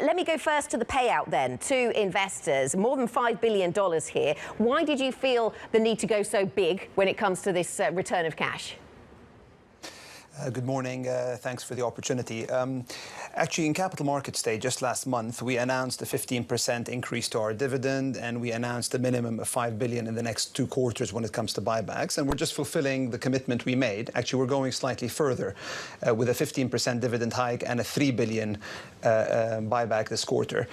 Let me go first to the payout then to investors. More than $5 billion here. Why did you feel the need to go so big when it comes to this return of cash? Good morning. Thanks for the opportunity. Actually, in Capital Markets Day just last month, we announced a 15% increase to our dividend, and we announced a minimum of $5 billion in the next 2 quarters when it comes to buybacks. And we're just fulfilling the commitment we made. Actually, we're going slightly further with a 15% dividend hike and a $3 billion buyback this quarter.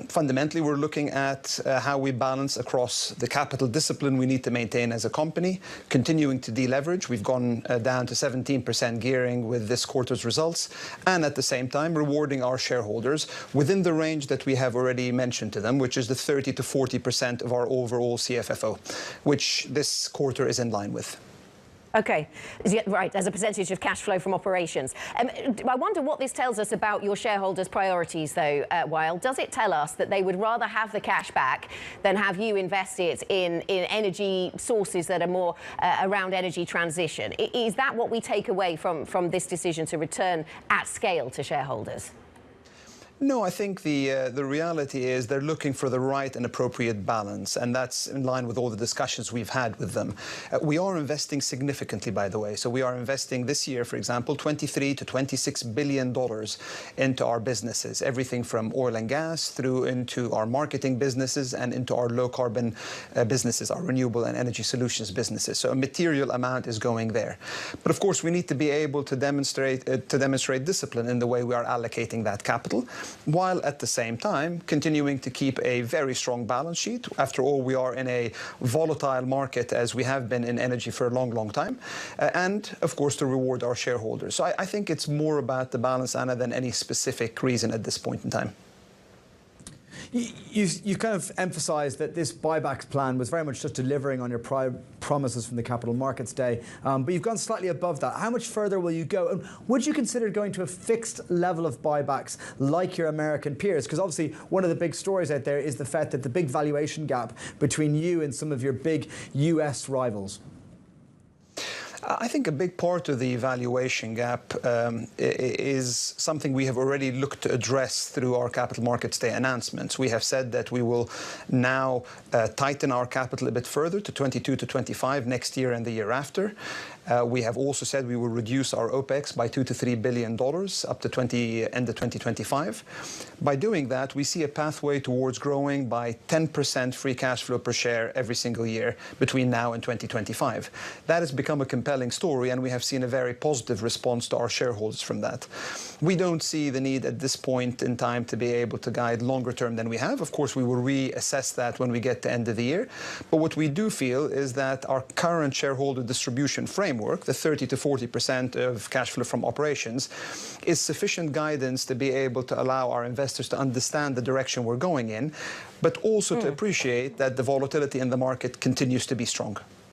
Fundamentally, we're looking at how we balance across the capital discipline we need to maintain as a company, continuing to deleverage. We've gone down to 17% gearing with this quarter's results, and at the same time rewarding our shareholders within the range that we have already mentioned to them, which is the 30 to 40% of our overall CFFO, which this quarter is in line with. Okay, right, as a percentage of cash flow from operations. I wonder what this tells us about your shareholders' priorities, though, Wael. Does it tell us that they would rather have the cash back than have you invest it in energy sources that are more around energy transition? Is that what we take away from this decision to return at scale to shareholders? No, I think the reality is they're looking for the right and appropriate balance, and that's in line with all the discussions we've had with them. We are investing significantly, by the way. So we are investing this year, for example, $23 to $26 billion into our businesses, everything from oil and gas through into our marketing businesses and into our low-carbon businesses, our renewable and energy solutions businesses. So a material amount is going there. But of course, we need to be able to demonstrate discipline in the way we are allocating that capital, while at the same time continuing to keep a very strong balance sheet. After all, we are in a volatile market, as we have been in energy for a long, long time, and of course to reward our shareholders. So I think it's more about the balance, Anna, than any specific reason at this point in time. You kind of emphasised that this buybacks plan was very much just delivering on your prior promises from the Capital Markets Day, but you've gone slightly above that. How much further will you go? And would you consider going to a fixed level of buybacks like your American peers? Because obviously one of the big stories out there is the fact that the big valuation gap between you and some of your big US rivals. I think a big part of the valuation gap is something we have already looked to address through our Capital Markets Day announcements. We have said that we will now tighten our capital a bit further to 22 to 25 next year and the year after. We have also said we will reduce our OPEX by $2 to $3 billion up to end of 2025. By doing that, we see a pathway towards growing by 10% free cash flow per share every single year between now and 2025. That has become a compelling story, and we have seen a very positive response to our shareholders from that. We don't see the need at this point in time to be able to guide longer term than we have. Of course, we will reassess that when we get to end of the year. But what we do feel is that our current shareholder distribution framework, the 30 to 40% of cash flow from operations, is sufficient guidance to be able to allow our investors to understand the direction we're going in, but also to appreciate that the volatility in the market continues to be strong.